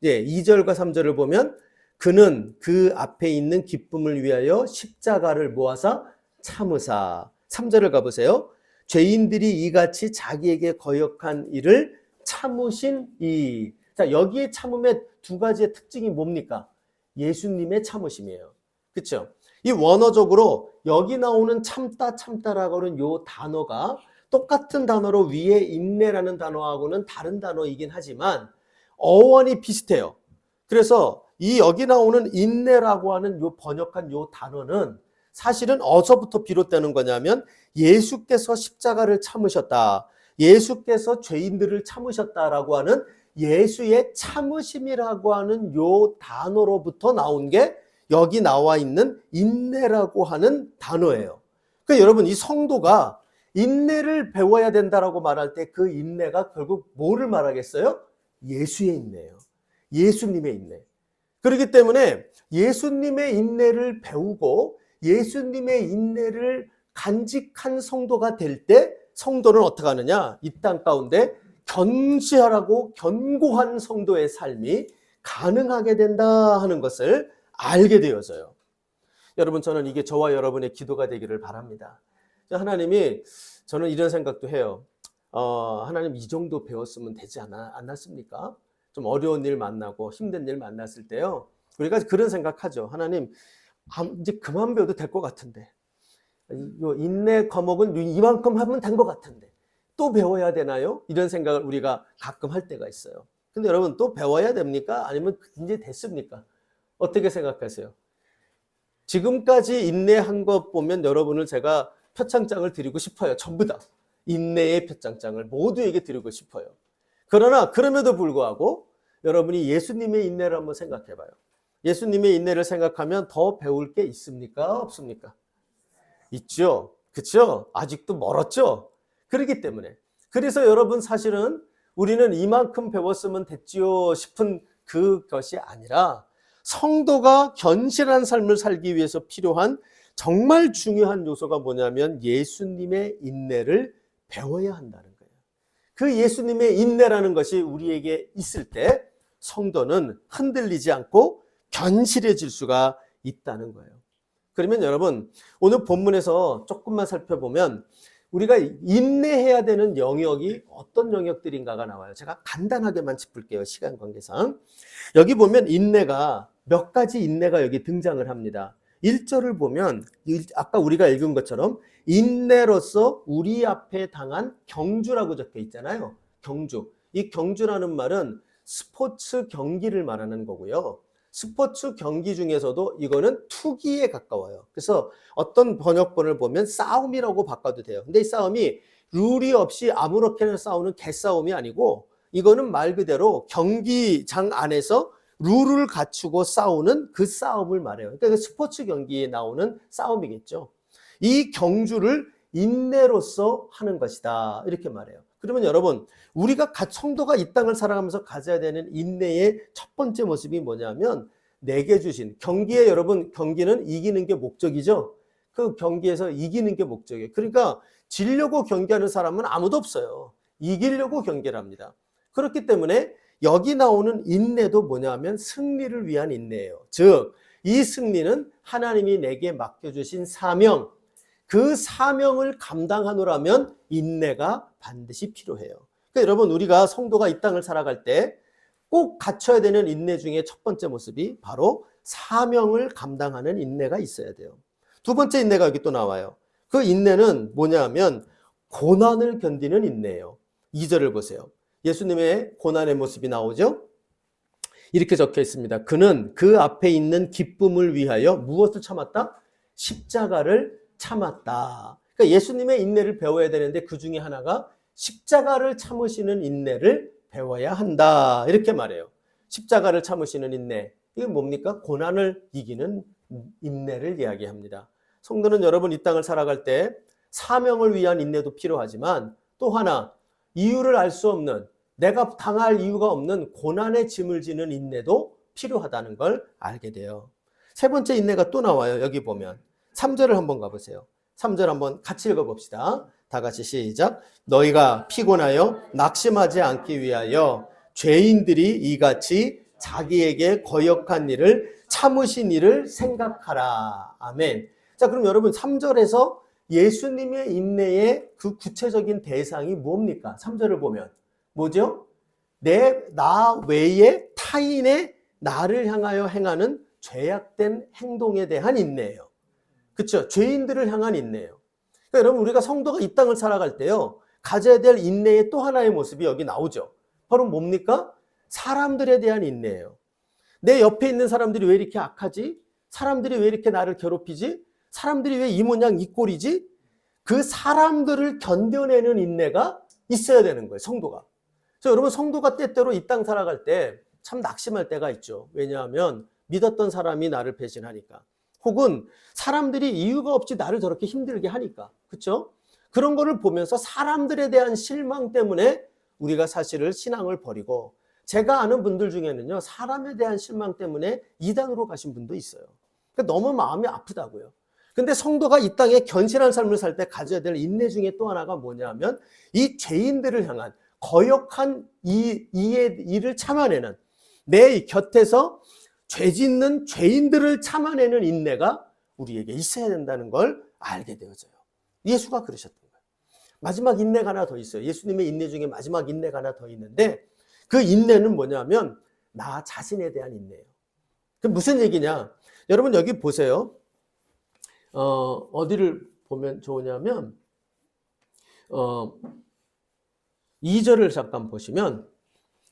예, 2절과 3절을 보면, 그는 그 앞에 있는 기쁨을 위하여 십자가를 모아사 참으사. 3절을 가보세요. 죄인들이 이같이 자기에게 거역한 일을 참으신 이. 자, 여기에 참음의 두 가지의 특징이 뭡니까? 예수님의 참으심이에요. 그렇죠? 이 원어적으로 여기 나오는 참다라고 하는 요 단어가 똑같은 단어로 위에 인내라는 단어하고는 다른 단어이긴 하지만 어원이 비슷해요. 그래서 이 여기 나오는 인내라고 하는 요 번역한 요 단어는 사실은 어디서부터 비롯되는 거냐면, 예수께서 십자가를 참으셨다, 예수께서 죄인들을 참으셨다라고 하는 예수의 참으심이라고 하는 요 단어로부터 나온 게 여기 나와 있는 인내라고 하는 단어예요. 그러니까 여러분, 이 성도가 인내를 배워야 된다라고 말할 때 그 인내가 결국 뭐를 말하겠어요? 예수의 인내예요. 예수님의 인내. 그렇기 때문에 예수님의 인내를 배우고 예수님의 인내를 간직한 성도가 될 때 성도는 어떻게 하느냐? 이 땅 가운데 견실하고 견고한 성도의 삶이 가능하게 된다 하는 것을 알게 되어져요. 여러분, 저는 이게 저와 여러분의 기도가 되기를 바랍니다. 하나님이, 저는 이런 생각도 해요. 하나님, 이 정도 배웠으면 되지 않았습니까? 좀 어려운 일 만나고 힘든 일 만났을 때요, 우리가 그런 생각하죠. 하나님, 이제 그만 배워도 될 것 같은데, 인내 과목은 이만큼 하면 된 것 같은데 또 배워야 되나요? 이런 생각을 우리가 가끔 할 때가 있어요. 근데 여러분, 또 배워야 됩니까? 아니면 이제 됐습니까? 어떻게 생각하세요? 지금까지 인내한 것 보면 여러분을 제가 표창장을 드리고 싶어요. 전부 다 인내의 표창장을 모두에게 드리고 싶어요. 그러나 그럼에도 불구하고 여러분이 예수님의 인내를 한번 생각해 봐요. 예수님의 인내를 생각하면 더 배울 게 있습니까? 없습니까? 있죠. 그렇죠? 아직도 멀었죠. 그렇기 때문에, 그래서 여러분, 사실은 우리는 이만큼 배웠으면 됐지요 싶은 그것이 아니라, 성도가 견실한 삶을 살기 위해서 필요한 정말 중요한 요소가 뭐냐면 예수님의 인내를 배워야 한다는 거예요. 그 예수님의 인내라는 것이 우리에게 있을 때 성도는 흔들리지 않고 견실해질 수가 있다는 거예요. 그러면 여러분, 오늘 본문에서 조금만 살펴보면 우리가 인내해야 되는 영역이 어떤 영역들인가가 나와요. 제가 간단하게만 짚을게요, 시간 관계상. 여기 보면 인내가, 몇 가지 인내가 여기 등장을 합니다. 1절을 보면 아까 우리가 읽은 것처럼 인내로서 우리 앞에 당한 경주라고 적혀 있잖아요. 경주. 이 경주라는 말은 스포츠 경기를 말하는 거고요. 스포츠 경기 중에서도 이거는 투기에 가까워요. 그래서 어떤 번역본을 보면 싸움이라고 바꿔도 돼요. 근데 이 싸움이 룰이 없이 아무렇게나 싸우는 개싸움이 아니고 이거는 말 그대로 경기장 안에서 룰을 갖추고 싸우는 그 싸움을 말해요. 그러니까 스포츠 경기에 나오는 싸움이겠죠. 이 경주를 인내로서 하는 것이다. 이렇게 말해요. 그러면 여러분, 우리가 성도가 이 땅을 살아가면서 가져야 되는 인내의 첫 번째 모습이 뭐냐면 내게 주신 경기에 여러분 경기는 이기는 게 목적이죠. 그 경기에서 이기는 게 목적이에요. 그러니까 지려고 경기하는 사람은 아무도 없어요. 이기려고 경기를 합니다. 그렇기 때문에 여기 나오는 인내도 뭐냐면 승리를 위한 인내예요. 즉, 이 승리는 하나님이 내게 맡겨주신 사명, 그 사명을 감당하노라면 인내가 반드시 필요해요. 그러니까 여러분, 우리가 성도가 이 땅을 살아갈 때 꼭 갖춰야 되는 인내 중에 첫 번째 모습이 바로 사명을 감당하는 인내가 있어야 돼요. 두 번째 인내가 여기 또 나와요. 그 인내는 뭐냐면 고난을 견디는 인내예요. 2절을 보세요. 예수님의 고난의 모습이 나오죠. 이렇게 적혀 있습니다. 그는 그 앞에 있는 기쁨을 위하여 무엇을 참았다? 십자가를 참았다. 그러니까 예수님의 인내를 배워야 되는데 그 중에 하나가 십자가를 참으시는 인내를 배워야 한다. 이렇게 말해요. 십자가를 참으시는 인내. 이게 뭡니까? 고난을 이기는 인내를 이야기합니다. 성도는 여러분 이 땅을 살아갈 때 사명을 위한 인내도 필요하지만 또 하나 이유를 알 수 없는 내가 당할 이유가 없는 고난의 짐을 지는 인내도 필요하다는 걸 알게 돼요. 세 번째 인내가 또 나와요. 여기 보면 3절을 한번 가보세요. 3절 한번 같이 읽어봅시다. 다 같이 시작. 너희가 피곤하여 낙심하지 않기 위하여 죄인들이 이같이 자기에게 거역한 일을 참으신 일을 생각하라. 아멘. 자, 그럼 여러분 3절에서 예수님의 인내의 그 구체적인 대상이 뭡니까? 3절을 보면 뭐죠? 나 외에 타인의 나를 향하여 행하는 죄악된 행동에 대한 인내예요. 그렇죠? 죄인들을 향한 인내예요. 그러니까 여러분 우리가 성도가 이 땅을 살아갈 때요. 가져야 될 인내의 또 하나의 모습이 여기 나오죠. 바로 뭡니까? 사람들에 대한 인내예요. 내 옆에 있는 사람들이 왜 이렇게 악하지? 사람들이 왜 이렇게 나를 괴롭히지? 사람들이 왜 이 모양 이 꼴이지? 그 사람들을 견뎌내는 인내가 있어야 되는 거예요. 성도가. 그래서 여러분 성도가 때때로 이 땅 살아갈 때 참 낙심할 때가 있죠. 왜냐하면 믿었던 사람이 나를 배신하니까. 혹은 사람들이 이유가 없이 나를 저렇게 힘들게 하니까. 그렇죠? 그런 거를 보면서 사람들에 대한 실망 때문에 우리가 사실은 신앙을 버리고 제가 아는 분들 중에는요. 사람에 대한 실망 때문에 이단으로 가신 분도 있어요. 그러니까 너무 마음이 아프다고요. 근데 성도가 이 땅에 견실한 삶을 살 때 가져야 될 인내 중에 또 하나가 뭐냐면 이 죄인들을 향한 거역한 이 일을 참아내는 내 곁에서 죄 짓는 죄인들을 참아내는 인내가 우리에게 있어야 된다는 걸 알게 되어져요. 예수가 그러셨던 거예요. 마지막 인내가 하나 더 있어요. 예수님의 인내 중에 마지막 인내가 하나 더 있는데 그 인내는 뭐냐면 나 자신에 대한 인내예요. 그 무슨 얘기냐? 여러분 여기 보세요. 어디를 보면 좋으냐면 2절을 잠깐 보시면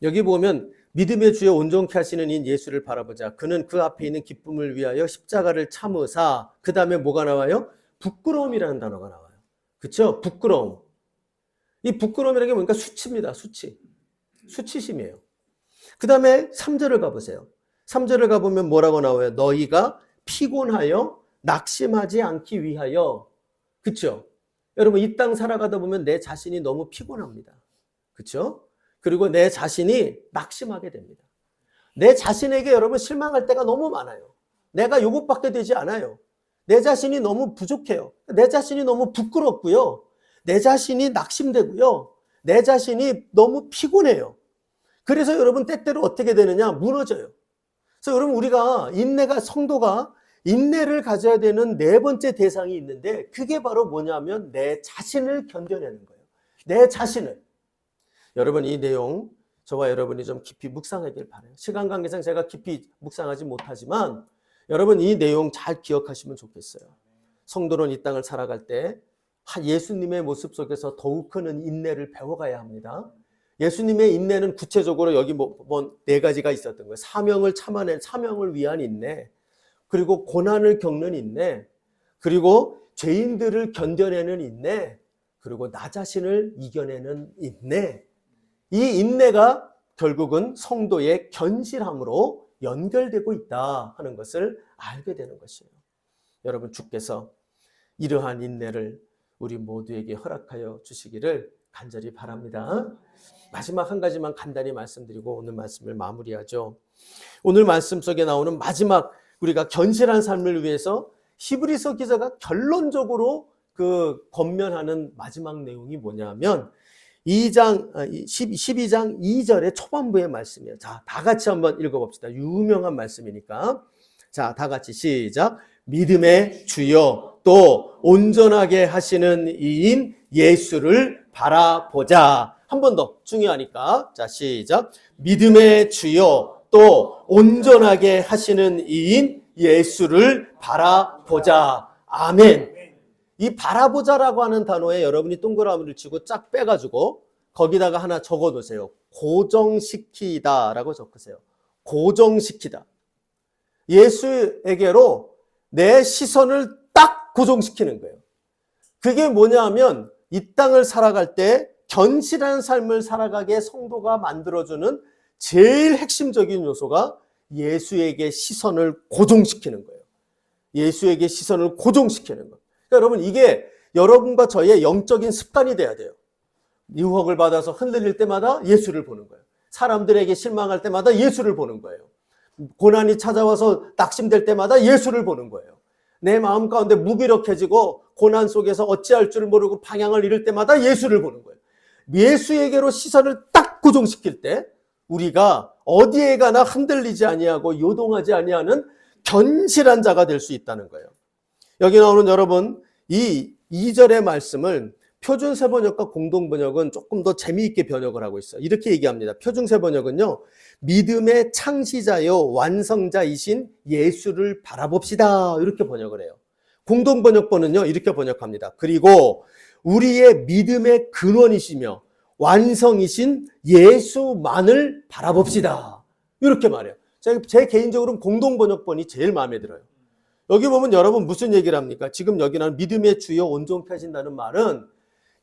여기 보면 믿음의 주여 온전케 하시는 인 예수를 바라보자. 그는 그 앞에 있는 기쁨을 위하여 십자가를 참으사. 그 다음에 뭐가 나와요? 부끄러움이라는 단어가 나와요. 그렇죠? 부끄러움. 이 부끄러움이라는 게 뭔가 수치입니다. 수치심이에요. 그 다음에 3절을 가보세요. 3절을 가보면 뭐라고 나와요? 너희가 피곤하여 낙심하지 않기 위하여. 그렇죠? 여러분 이 땅 살아가다 보면 내 자신이 너무 피곤합니다. 그렇죠? 그리고 내 자신이 낙심하게 됩니다. 내 자신에게 여러분 실망할 때가 너무 많아요. 내가 이것밖에 되지 않아요. 내 자신이 너무 부족해요. 내 자신이 너무 부끄럽고요. 내 자신이 낙심되고요. 내 자신이 너무 피곤해요. 그래서 여러분 때때로 어떻게 되느냐? 무너져요. 그래서 여러분 우리가 성도가 인내를 가져야 되는 네 번째 대상이 있는데 그게 바로 뭐냐면 내 자신을 견뎌내는 거예요. 내 자신을. 여러분 이 내용 저와 여러분이 좀 깊이 묵상하길 바라요. 시간 관계상 제가 깊이 묵상하지 못하지만 여러분 이 내용 잘 기억하시면 좋겠어요. 성도는 이 땅을 살아갈 때 예수님의 모습 속에서 더욱 큰 인내를 배워가야 합니다. 예수님의 인내는 구체적으로 여기 네 가지가 있었던 거예요. 사명을 참아낸, 사명을 위한 인내, 그리고 고난을 겪는 인내, 그리고 죄인들을 견뎌내는 인내, 그리고 나 자신을 이겨내는 인내. 이 인내가 결국은 성도의 견실함으로 연결되고 있다 하는 것을 알게 되는 것이에요. 여러분, 주께서 이러한 인내를 우리 모두에게 허락하여 주시기를 간절히 바랍니다. 마지막 한 가지만 간단히 말씀드리고 오늘 말씀을 마무리하죠. 오늘 말씀 속에 나오는 마지막, 우리가 견실한 삶을 위해서 히브리서 기자가 결론적으로 권면하는 마지막 내용이 뭐냐면 12장 2절의 초반부의 말씀이에요. 자, 다 같이 한번 읽어봅시다. 유명한 말씀이니까. 자, 다 같이 시작. 믿음의 주요 또 온전하게 하시는 이인 예수를 바라보자. 한 번 더, 중요하니까. 자, 시작. 믿음의 주요 또 온전하게 하시는 이인 예수를 바라보자. 아멘. 이 바라보자라고 하는 단어에 여러분이 동그라미를 치고 쫙 빼가지고 거기다가 하나 적어 놓으세요. 고정시키다라고 적으세요. 고정시키다. 예수에게로 내 시선을 딱 고정시키는 거예요. 그게 뭐냐 하면 이 땅을 살아갈 때 견실한 삶을 살아가게 성도가 만들어주는 제일 핵심적인 요소가 예수에게 시선을 고정시키는 거예요. 예수에게 시선을 고정시키는 거예요. 그러니까 여러분, 이게 여러분과 저의 영적인 습관이 돼야 돼요. 유혹을 받아서 흔들릴 때마다 예수를 보는 거예요. 사람들에게 실망할 때마다 예수를 보는 거예요. 고난이 찾아와서 낙심될 때마다 예수를 보는 거예요. 내 마음 가운데 무기력해지고 고난 속에서 어찌할 줄 모르고 방향을 잃을 때마다 예수를 보는 거예요. 예수에게로 시선을 딱 고정시킬 때 우리가 어디에 가나 흔들리지 아니하고 요동하지 아니하는 견실한 자가 될 수 있다는 거예요. 여기 나오는 여러분, 이 2절의 말씀을 표준세 번역과 공동번역은 조금 더 재미있게 번역을 하고 있어요. 이렇게 얘기합니다. 표준세 번역은요, 믿음의 창시자요 완성자이신 예수를 바라봅시다, 이렇게 번역을 해요. 공동번역본은요 이렇게 번역합니다. 그리고 우리의 믿음의 근원이시며 완성이신 예수만을 바라봅시다, 이렇게 말해요. 제 개인적으로는 공동번역본이 제일 마음에 들어요. 여기 보면 여러분 무슨 얘기를 합니까? 지금 여기 나오는 믿음의 주요 온전케 하신다는 말은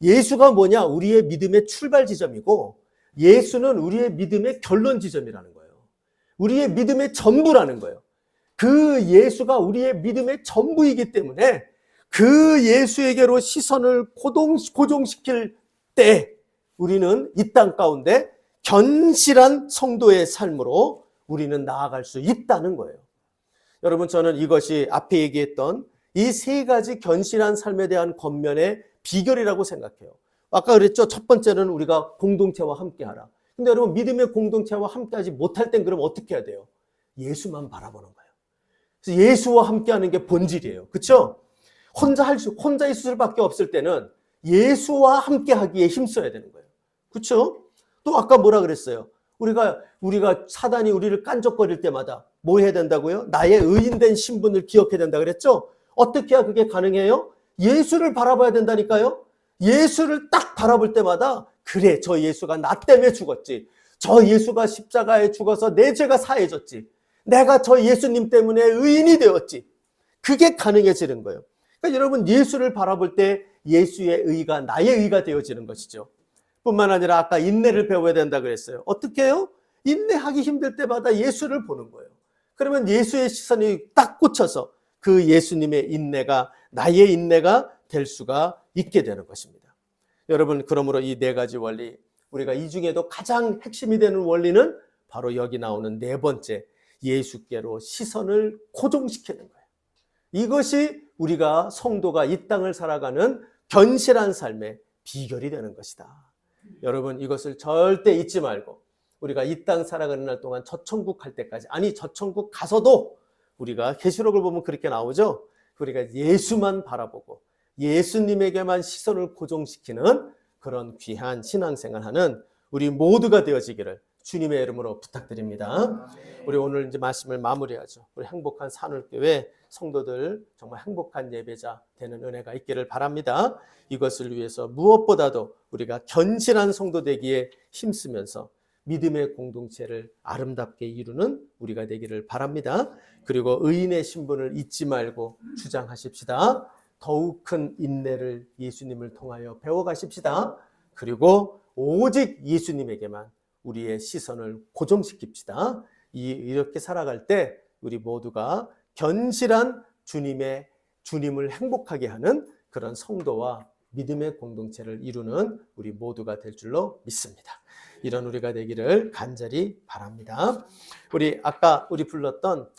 예수가 뭐냐? 우리의 믿음의 출발 지점이고 예수는 우리의 믿음의 결론 지점이라는 거예요. 우리의 믿음의 전부라는 거예요. 그 예수가 우리의 믿음의 전부이기 때문에 그 예수에게로 시선을 고정시킬 때 우리는 이 땅 가운데 견실한 성도의 삶으로 우리는 나아갈 수 있다는 거예요. 여러분, 저는 이것이 앞에 얘기했던 이 세 가지 견실한 삶에 대한 권면의 비결이라고 생각해요. 아까 그랬죠? 첫 번째는 우리가 공동체와 함께하라. 근데 여러분, 믿음의 공동체와 함께하지 못할 땐 그럼 어떻게 해야 돼요? 예수만 바라보는 거예요. 그래서 예수와 함께하는 게 본질이에요. 그렇죠? 혼자 있을 수밖에 없을 때는 예수와 함께하기에 힘써야 되는 거예요. 그렇죠? 또 아까 뭐라 그랬어요? 우리가 사단이 우리를 깐족거릴 때마다 뭐 해야 된다고요? 나의 의인된 신분을 기억해야 된다 그랬죠? 어떻게 해야 그게 가능해요? 예수를 바라봐야 된다니까요. 예수를 딱 바라볼 때마다 그래, 저 예수가 나 때문에 죽었지. 저 예수가 십자가에 죽어서 내 죄가 사해졌지. 내가 저 예수님 때문에 의인이 되었지. 그게 가능해지는 거예요. 그러니까 여러분, 예수를 바라볼 때 예수의 의가 나의 의가 되어지는 것이죠. 뿐만 아니라 아까 인내를 배워야 된다 그랬어요. 어떻게 해요? 인내하기 힘들 때마다 예수를 보는 거예요. 그러면 예수의 시선이 딱 꽂혀서 그 예수님의 인내가 나의 인내가 될 수가 있게 되는 것입니다. 여러분, 그러므로 이 네 가지 원리, 우리가 이 중에도 가장 핵심이 되는 원리는 바로 여기 나오는 네 번째, 예수께로 시선을 고정시키는 거예요. 이것이 우리가 성도가 이 땅을 살아가는 견실한 삶의 비결이 되는 것이다. 여러분, 이것을 절대 잊지 말고 우리가 이 땅 살아가는 날 동안 저 천국 갈 때까지, 아니 저 천국 가서도 우리가 계시록을 보면 그렇게 나오죠. 우리가 예수만 바라보고 예수님에게만 시선을 고정시키는 그런 귀한 신앙생활하는 우리 모두가 되어지기를 주님의 이름으로 부탁드립니다. 우리 오늘 이제 말씀을 마무리하죠. 우리 행복한 산울교회 성도들 정말 행복한 예배자 되는 은혜가 있기를 바랍니다. 이것을 위해서 무엇보다도 우리가 견실한 성도 되기에 힘쓰면서 믿음의 공동체를 아름답게 이루는 우리가 되기를 바랍니다. 그리고 의인의 신분을 잊지 말고 주장하십시다. 더욱 큰 인내를 예수님을 통하여 배워가십시다. 그리고 오직 예수님에게만 우리의 시선을 고정시킵시다. 이렇게 살아갈 때 우리 모두가 견실한 주님을 행복하게 하는 그런 성도와 믿음의 공동체를 이루는 우리 모두가 될 줄로 믿습니다. 이런 우리가 되기를 간절히 바랍니다. 우리 아까 불렀던